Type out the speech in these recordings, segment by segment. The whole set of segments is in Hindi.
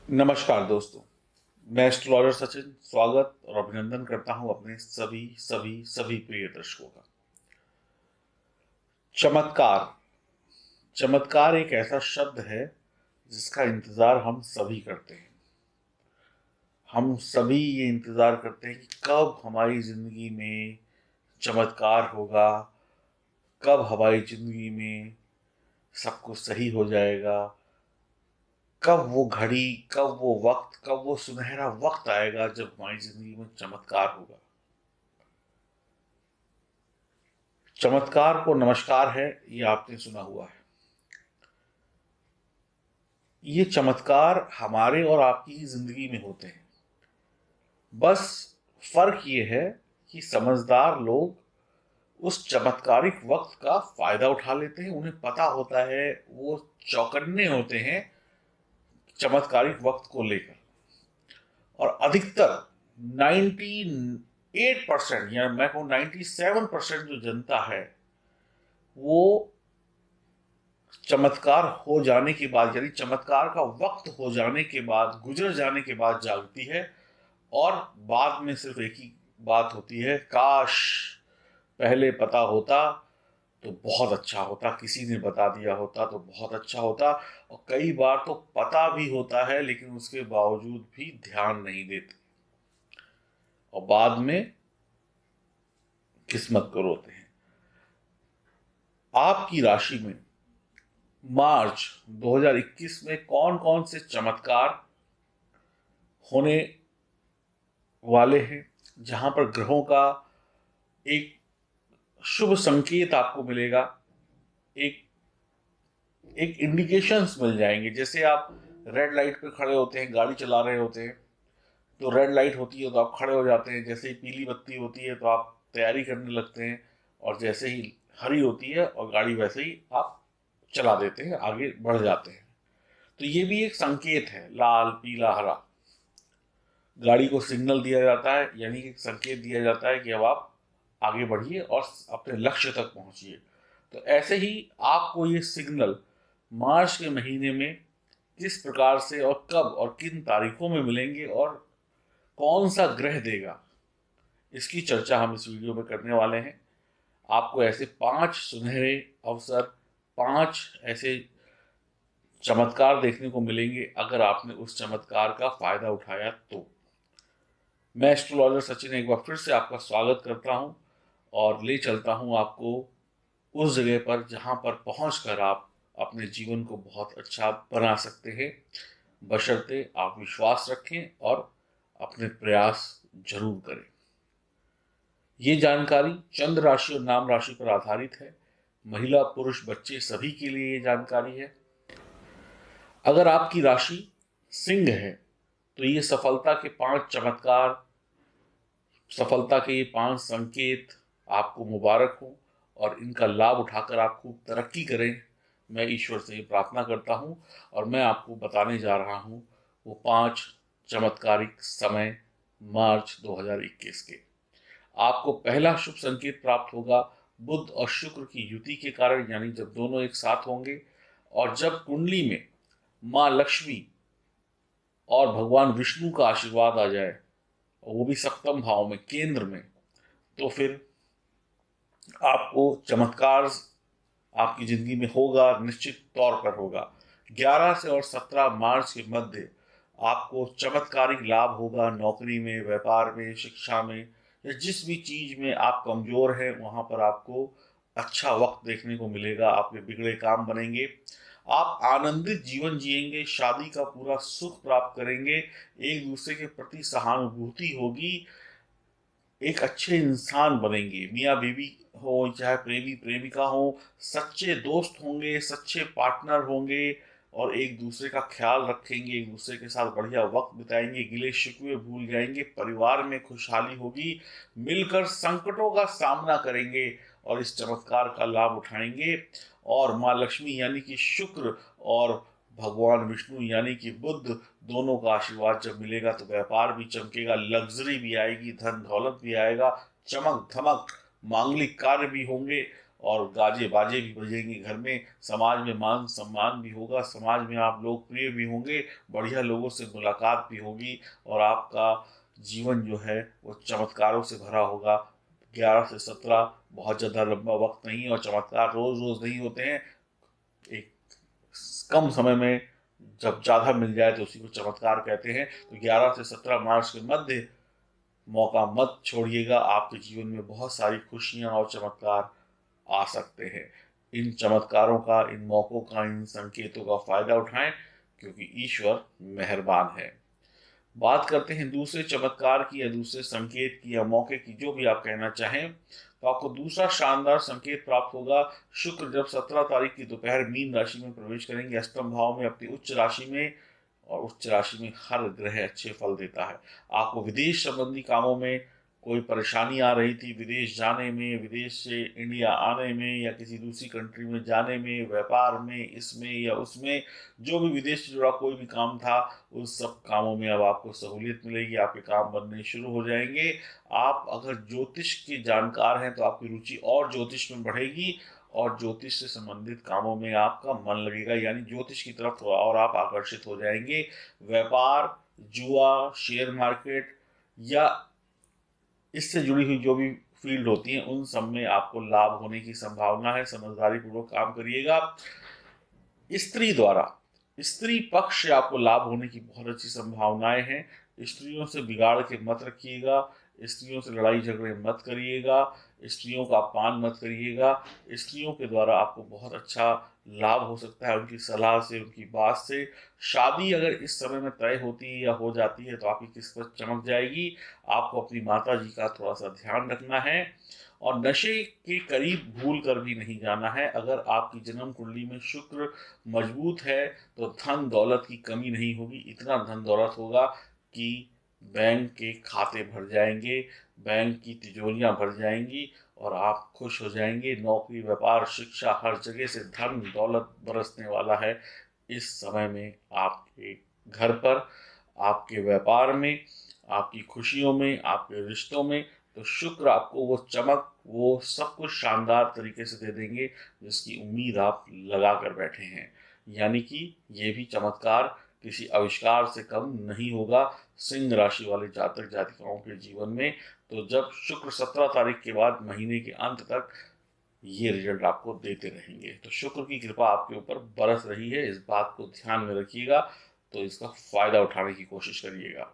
नमस्कार दोस्तों। मैं एस्ट्रोलॉजर सचिन स्वागत और अभिनंदन करता हूं अपने सभी सभी सभी प्रिय दर्शकों का। चमत्कार। चमत्कार एक ऐसा शब्द है जिसका इंतजार हम सभी करते हैं। हम सभी ये इंतजार करते हैं कि कब हमारी जिंदगी में चमत्कार होगा, कब हमारी जिंदगी में सब कुछ सही हो जाएगा, कब वो घड़ी, कब वो वक्त, कब वो सुनहरा वक्त आएगा जब हमारी जिंदगी में चमत्कार होगा। चमत्कार को नमस्कार है, ये आपने सुना हुआ है। ये चमत्कार हमारे और आपकी ही जिंदगी में होते हैं। बस फर्क ये है कि समझदार लोग उस चमत्कारिक वक्त का फायदा उठा लेते हैं। उन्हें पता होता है, वो चौकन्ने होते हैं चमत्कारिक वक्त को लेकर। और अधिकतर 98% या मैं कहूँ 97% जो जनता है वो चमत्कार हो जाने के बाद, यानी चमत्कार का वक्त हो जाने के बाद, गुजर जाने के बाद जागती है। और बाद में सिर्फ एक ही बात होती है, काश पहले पता होता तो बहुत अच्छा होता, किसी ने बता दिया होता तो बहुत अच्छा होता। और कई बार तो पता भी होता है लेकिन उसके बावजूद भी ध्यान नहीं देते और बाद में किस्मत को रोते हैं। आपकी राशि में मार्च 2021 में कौन कौन से चमत्कार होने वाले हैं, जहां पर ग्रहों का एक शुभ संकेत आपको मिलेगा, एक एक इंडिकेशंस मिल जाएंगे। जैसे आप रेड लाइट पे खड़े होते हैं, गाड़ी चला रहे होते हैं, तो रेड लाइट होती है तो आप खड़े हो जाते हैं। जैसे ही पीली बत्ती होती है तो आप तैयारी करने लगते हैं, और जैसे ही हरी होती है और गाड़ी वैसे ही आप चला देते हैं, आगे बढ़ जाते हैं। तो ये भी एक संकेत है, लाल पीला हरा। गाड़ी को सिग्नल दिया जाता है, यानी कि संकेत दिया जाता है कि अब आप आगे बढ़िए और अपने लक्ष्य तक पहुंचिए। तो ऐसे ही आपको ये सिग्नल मार्च के महीने में किस प्रकार से और कब और किन तारीखों में मिलेंगे और कौन सा ग्रह देगा, इसकी चर्चा हम इस वीडियो में करने वाले हैं। आपको ऐसे 5 सुनहरे अवसर, 5 ऐसे चमत्कार देखने को मिलेंगे अगर आपने उस चमत्कार का फायदा उठाया तो। मैं एस्ट्रोलॉजर सचिन एक बार फिर से आपका स्वागत करता हूं और ले चलता हूं आपको उस जगह पर जहां पर पहुंचकर आप अपने जीवन को बहुत अच्छा बना सकते हैं, बशर्ते आप विश्वास रखें और अपने प्रयास जरूर करें। ये जानकारी चंद्र राशि और नाम राशि पर आधारित है। महिला पुरुष बच्चे सभी के लिए ये जानकारी है। अगर आपकी राशि सिंह है तो ये सफलता के 5 चमत्कार, सफलता के ये 5 संकेत आपको मुबारक हो और इनका लाभ उठाकर आप खूब तरक्की करें, मैं ईश्वर से ये प्रार्थना करता हूँ। और मैं आपको बताने जा रहा हूँ वो 5 चमत्कारिक समय मार्च 2021 के। आपको पहला शुभ संकेत प्राप्त होगा बुध और शुक्र की युति के कारण, यानी जब दोनों एक साथ होंगे और जब कुंडली में माँ लक्ष्मी और भगवान विष्णु का आशीर्वाद आ जाए, और वो भी सप्तम भाव में केंद्र में, तो फिर आपको चमत्कार आपकी जिंदगी में होगा, निश्चित तौर पर होगा। 11 से और 17 मार्च के मध्य आपको चमत्कारिक लाभ होगा, नौकरी में, व्यापार में, शिक्षा में, या जिस भी चीज में आप कमजोर हैं वहां पर आपको अच्छा वक्त देखने को मिलेगा। आपके बिगड़े काम बनेंगे, आप आनंदित जीवन जिएंगे, शादी का पूरा सुख प्राप्त करेंगे, एक दूसरे के प्रति सहानुभूति होगी, एक अच्छे इंसान बनेंगे। मियाँ बीवी हो चाहे प्रेमी प्रेमिका हो, सच्चे दोस्त होंगे, सच्चे पार्टनर होंगे और एक दूसरे का ख्याल रखेंगे, एक दूसरे के साथ बढ़िया वक्त बिताएंगे, गिले शिकवे भूल जाएंगे, परिवार में खुशहाली होगी, मिलकर संकटों का सामना करेंगे और इस चमत्कार का लाभ उठाएंगे। और माँ लक्ष्मी यानी कि शुक्र और भगवान विष्णु यानी कि बुद्ध, दोनों का आशीर्वाद जब मिलेगा तो व्यापार भी चमकेगा, लग्जरी भी आएगी, धन दौलत भी आएगा, चमक धमक, मांगलिक कार्य भी होंगे और गाजे बाजे भी बजेंगे घर में, समाज में मान सम्मान भी होगा, समाज में आप लोकप्रिय भी होंगे, बढ़िया लोगों से मुलाकात भी होगी और आपका जीवन जो है वो चमत्कारों से भरा होगा। 11 से 17 बहुत ज़्यादा लंबा वक्त नहीं, और चमत्कार रोज़ रोज़ नहीं होते हैं। एक कम समय में जब ज़्यादा मिल जाए तो उसी को चमत्कार कहते हैं। तो 11 से 17 मार्च के मध्य मौका मत छोड़िएगा, आपके जीवन में बहुत सारी खुशियाँ और चमत्कार आ सकते हैं। इन चमत्कारों का, इन मौक़ों का, इन संकेतों का फ़ायदा उठाएं, क्योंकि ईश्वर मेहरबान है। बात करते हैं दूसरे चमत्कार की या दूसरे संकेत की या मौके की, जो भी आप कहना चाहें। तो आपको दूसरा शानदार संकेत प्राप्त होगा। शुक्र जब 17 तारीख की दोपहर मीन राशि में प्रवेश करेंगे, अष्टम भाव में, अपनी उच्च राशि में, और उच्च राशि में हर ग्रह अच्छे फल देता है। आपको विदेश संबंधी कामों में कोई परेशानी आ रही थी, विदेश जाने में, विदेश से इंडिया आने में, या किसी दूसरी कंट्री में जाने में, व्यापार में, इसमें या उसमें, जो भी विदेश से जुड़ा कोई भी काम था, उस सब कामों में अब आपको सहूलियत मिलेगी, आपके काम बनने शुरू हो जाएंगे। आप अगर ज्योतिष के जानकार हैं तो आपकी रुचि और ज्योतिष में बढ़ेगी, और ज्योतिष से संबंधित कामों में आपका मन लगेगा, यानी ज्योतिष की तरफ थोड़ा और आप आकर्षित हो जाएंगे। व्यापार, जुआ, शेयर मार्केट या इससे जुड़ी हुई जो भी फील्ड होती है, उन सब में आपको लाभ होने की संभावना है। समझदारी पूर्वक काम करिएगा। स्त्री द्वारा, स्त्री पक्ष से आपको लाभ होने की बहुत अच्छी संभावनाएं हैं। स्त्रियों से बिगाड़ के मत रखिएगा, स्त्रियों से लड़ाई झगड़े मत करिएगा, स्त्रियों का अपमान मत करिएगा। स्त्रियों के द्वारा आपको बहुत अच्छा लाभ हो सकता है, उनकी सलाह से, उनकी बात से। शादी अगर इस समय में तय होती है या हो जाती है तो आपकी किस्मत चमक जाएगी। आपको अपनी माता जी का थोड़ा सा ध्यान रखना है, और नशे के करीब भूल कर भी नहीं जाना है। अगर आपकी जन्म कुंडली में शुक्र मजबूत है तो धन दौलत की कमी नहीं होगी। इतना धन दौलत होगा कि बैंक के खाते भर जाएंगे, बैंक की तिजोरियां भर जाएंगी, और आप खुश हो जाएंगे। नौकरी, व्यापार, शिक्षा, हर जगह से धन दौलत बरसने वाला है इस समय में, आपके घर पर, आपके व्यापार में, आपकी खुशियों में, आपके रिश्तों में। तो शुक्र आपको वो चमक, वो सब कुछ शानदार तरीके से दे देंगे जिसकी उम्मीद आप लगा कर बैठे हैं। यानी कि ये भी चमत्कार किसी आविष्कार से कम नहीं होगा सिंह राशि वाले जातक जातिकाओं के जीवन में। तो जब शुक्र 17 तारीख के बाद महीने के अंत तक ये रिजल्ट आपको देते रहेंगे, तो शुक्र की कृपा आपके ऊपर बरस रही है, इस बात को ध्यान में रखिएगा। तो इसका फायदा उठाने की कोशिश करिएगा।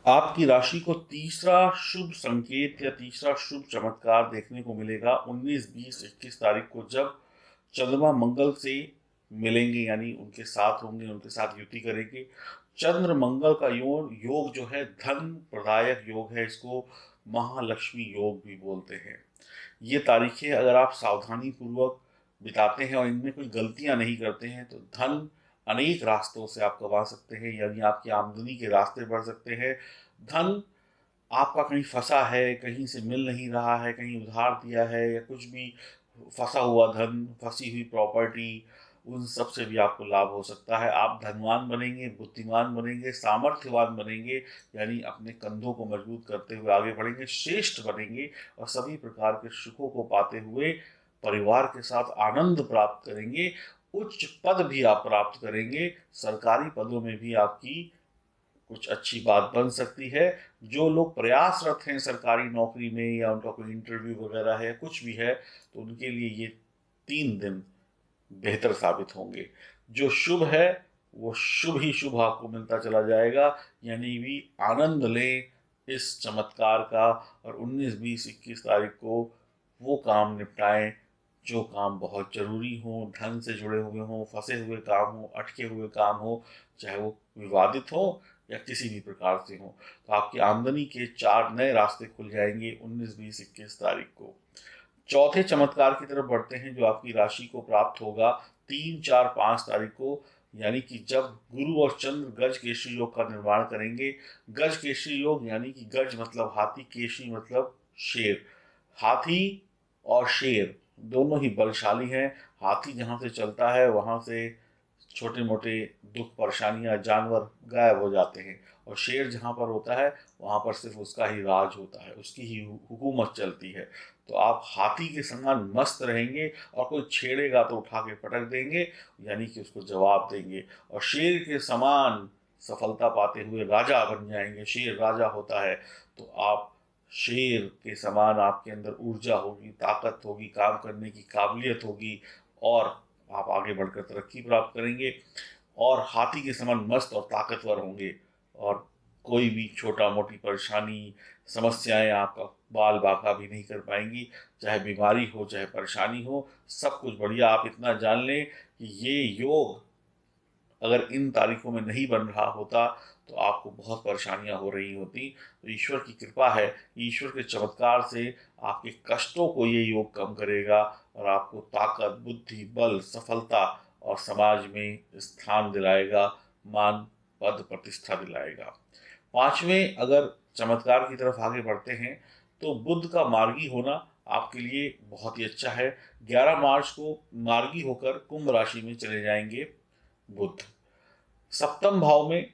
आपकी राशि को तीसरा शुभ संकेत या तीसरा शुभ चमत्कार देखने को मिलेगा 19, 20, 21 तारीख को, जब चंद्रमा मंगल से मिलेंगे, यानी उनके साथ होंगे, उनके साथ युति करेंगे। चंद्र मंगल का योग जो है धन प्रदायक योग है, इसको महालक्ष्मी योग भी बोलते हैं। ये तारीखें अगर आप सावधानी पूर्वक बिताते हैं और इनमें कोई गलतियां नहीं करते हैं तो धन अनेक रास्तों से आप कमा सकते हैं, यानी आपकी आमदनी के रास्ते बढ़ सकते हैं। धन आपका कहीं फंसा है, कहीं से मिल नहीं रहा है, कहीं उधार दिया है, या कुछ भी फंसा हुआ धन, फंसी हुई प्रॉपर्टी, उन सब से भी आपको लाभ हो सकता है। आप धनवान बनेंगे, बुद्धिमान बनेंगे, सामर्थ्यवान बनेंगे, यानी अपने कंधों को मजबूत करते हुए आगे बढ़ेंगे, श्रेष्ठ बनेंगे, और सभी प्रकार के सुखों को पाते हुए परिवार के साथ आनंद प्राप्त करेंगे। उच्च पद भी आप प्राप्त करेंगे, सरकारी पदों में भी आपकी कुछ अच्छी बात बन सकती है। जो लोग प्रयासरत हैं सरकारी नौकरी में, या उनका कोई इंटरव्यू वगैरह है, कुछ भी है, तो उनके लिए ये 3 दिन बेहतर साबित होंगे। जो शुभ है वो शुभ ही शुभ आपको मिलता चला जाएगा, यानी भी आनंद लें इस चमत्कार का, और 19, 20, 21 तारीख को वो काम निपटाएं जो काम बहुत जरूरी हो, धन से जुड़े हुए हों, फंसे हुए काम हो, अटके हुए काम हो, चाहे वो विवादित हो या किसी भी प्रकार से हो। तो आपकी आमदनी के 4 नए रास्ते खुल जाएंगे 19, 20, 21 तारीख को। चौथे चमत्कार की तरफ बढ़ते हैं जो आपकी राशि को प्राप्त होगा 3, 4, 5 तारीख को, यानी कि जब गुरु और चंद्र गज केसरी योग का निर्माण करेंगे। गज केसरी योग यानी कि गज मतलब हाथी, केसरी मतलब शेर। हाथी और शेर दोनों ही बलशाली हैं। हाथी जहाँ से चलता है वहाँ से छोटे मोटे दुख परेशानियां, जानवर गायब हो जाते हैं, और शेर जहाँ पर होता है वहाँ पर सिर्फ उसका ही राज होता है, उसकी ही हुकूमत चलती है। तो आप हाथी के समान मस्त रहेंगे और कोई छेड़ेगा तो उठा के पटक देंगे, यानी कि उसको जवाब देंगे। और शेर के समान सफलता पाते हुए राजा बन जाएंगे, शेर राजा होता है। तो आप शेर के समान आपके अंदर ऊर्जा होगी, ताकत होगी, काम करने की काबिलियत होगी, और आप आगे बढ़कर तरक्की प्राप्त करेंगे और हाथी के समान मस्त और ताकतवर होंगे। और कोई भी छोटा मोटी परेशानी, समस्याएं आपका बाल बाका भी नहीं कर पाएंगी। चाहे बीमारी हो, चाहे परेशानी हो, सब कुछ बढ़िया। आप इतना जान लें कि ये योग अगर इन तारीखों में नहीं बन रहा होता तो आपको बहुत परेशानियां हो रही होती। तो ईश्वर की कृपा है, ईश्वर के चमत्कार से आपके कष्टों को ये योग कम करेगा और आपको ताकत, बुद्धि, बल, सफलता और समाज में स्थान दिलाएगा, मान, पद, प्रतिष्ठा दिलाएगा। पांचवें अगर चमत्कार की तरफ आगे बढ़ते हैं तो बुध का मार्गी होना आपके लिए बहुत ही अच्छा है। 11 मार्च को मार्गी होकर कुंभ राशि में चले जाएंगे बुध। सप्तम भाव में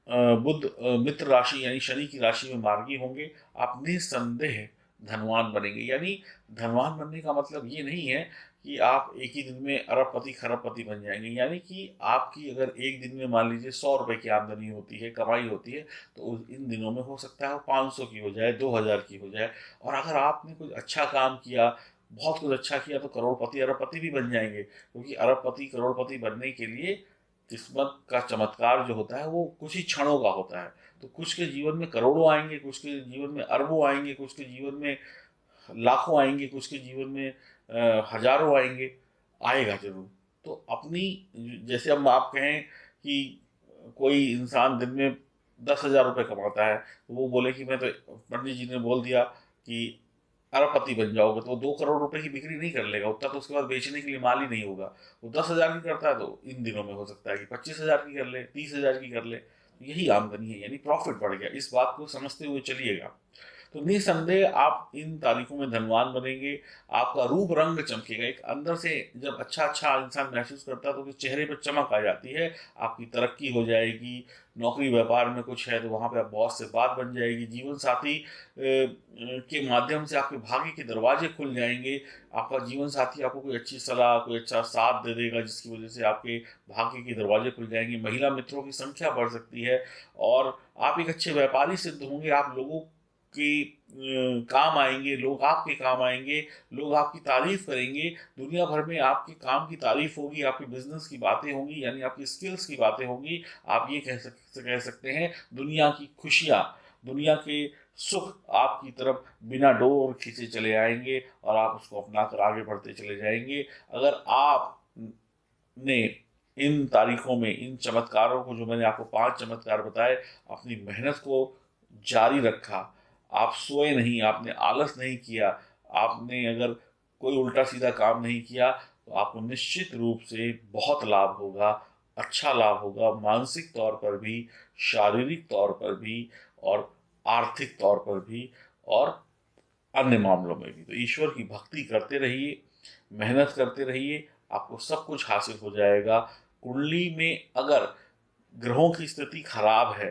बुध मित्र राशि यानी शनि की राशि में मार्गी होंगे। आप निसंदेह धनवान बनेंगे। यानी धनवान बनने का मतलब ये नहीं है कि आप एक ही दिन में अरबपति खरबपति बन जाएंगे। यानी कि आपकी अगर एक दिन में मान लीजिए 100 रुपए की आमदनी होती है, कमाई होती है, तो इन दिनों में हो सकता है वो 500 की हो जाए, 2000 की हो जाए। और अगर आपने कुछ अच्छा काम किया, बहुत कुछ अच्छा किया, तो करोड़पति अरबपति भी बन जाएंगे। क्योंकि अरबपति करोड़पति बनने के लिए किस्मत का चमत्कार जो होता है वो कुछ ही क्षणों का होता है। तो कुछ के जीवन में करोड़ों आएंगे, कुछ के जीवन में अरबों आएंगे, कुछ के जीवन में लाखों आएंगे, कुछ के जीवन में हजारों आएंगे। आएगा जरूर। तो अपनी, जैसे हम आप कहें कि कोई इंसान दिन में 10,000 रुपये कमाता है, तो वो बोले कि मैं तो, पंडित जी ने बोल दिया कि अरबपति बन जाओगे, तो वो 2 करोड़ रुपए की बिक्री नहीं कर लेगा। उतना तो उसके बाद बेचने के लिए माल ही नहीं होगा। वो 10,000 की करता है तो इन दिनों में हो सकता है कि 25,000 की कर ले, 30,000 की कर ले। यही आमदनी है, यानी प्रॉफिट बढ़ गया। इस बात को समझते हुए चलिएगा। तो निसंदेह आप इन तारीखों में धनवान बनेंगे। आपका रूप रंग चमकेगा। एक अंदर से जब अच्छा अच्छा इंसान महसूस करता है तो उसके चेहरे पर चमक आ जाती है। आपकी तरक्की हो जाएगी। नौकरी व्यापार में कुछ है तो वहाँ पे आप बॉस से बात बन जाएगी। जीवन साथी के माध्यम से आपके भाग्य के दरवाजे खुल जाएंगे। आपका जीवन साथी आपको कोई अच्छी सलाह, कोई अच्छा साथ दे देगा, जिसकी वजह से आपके भाग्य के दरवाजे खुल जाएंगे। महिला मित्रों की संख्या बढ़ सकती है और आप एक अच्छे व्यापारी सिद्ध होंगे। आप लोगों के काम आएंगे, लोग आपके काम आएंगे, लोग आपकी तारीफ करेंगे। दुनिया भर में आपके काम की तारीफ होगी, आपके बिजनेस की बातें होंगी, यानी आपकी स्किल्स की बातें होंगी। आप ये कह सकते हैं दुनिया की खुशियाँ, दुनिया के सुख आपकी तरफ बिना डोर खींचे चले आएंगे और आप उसको अपना कर आगे बढ़ते चले जाएंगे। अगर आप ने इन तारीखों में इन चमत्कारों को, जो मैंने आपको 5 चमत्कार बताए, अपनी मेहनत को जारी रखा, आप सोए नहीं, आपने आलस नहीं किया, आपने अगर कोई उल्टा सीधा काम नहीं किया, तो आपको निश्चित रूप से बहुत लाभ होगा। अच्छा लाभ होगा, मानसिक तौर पर भी, शारीरिक तौर पर भी, और आर्थिक तौर पर भी, और अन्य मामलों में भी। तो ईश्वर की भक्ति करते रहिए, मेहनत करते रहिए, आपको सब कुछ हासिल हो जाएगा। कुंडली में अगर ग्रहों की स्थिति खराब है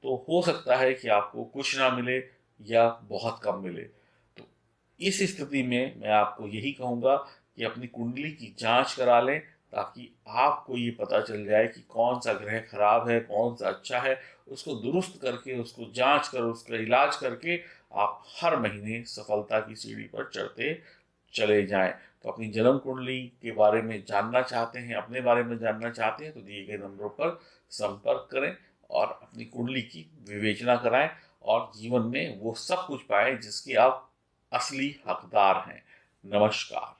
तो हो सकता है कि आपको कुछ ना मिले या बहुत कम मिले। तो इस स्थिति में मैं आपको यही कहूँगा कि अपनी कुंडली की जांच करा लें, ताकि आपको ये पता चल जाए कि कौन सा ग्रह खराब है, कौन सा अच्छा है। उसको दुरुस्त करके, उसको जांच कर, उसका इलाज करके आप हर महीने सफलता की सीढ़ी पर चढ़ते चले जाएं। तो अपनी जन्म कुंडली के बारे में जानना चाहते हैं, अपने बारे में जानना चाहते हैं, तो दिए गए नंबरों पर संपर्क करें और अपनी कुंडली की विवेचना कराएं और जीवन में वो सब कुछ पाएं जिसके आप असली हकदार हैं। नमस्कार।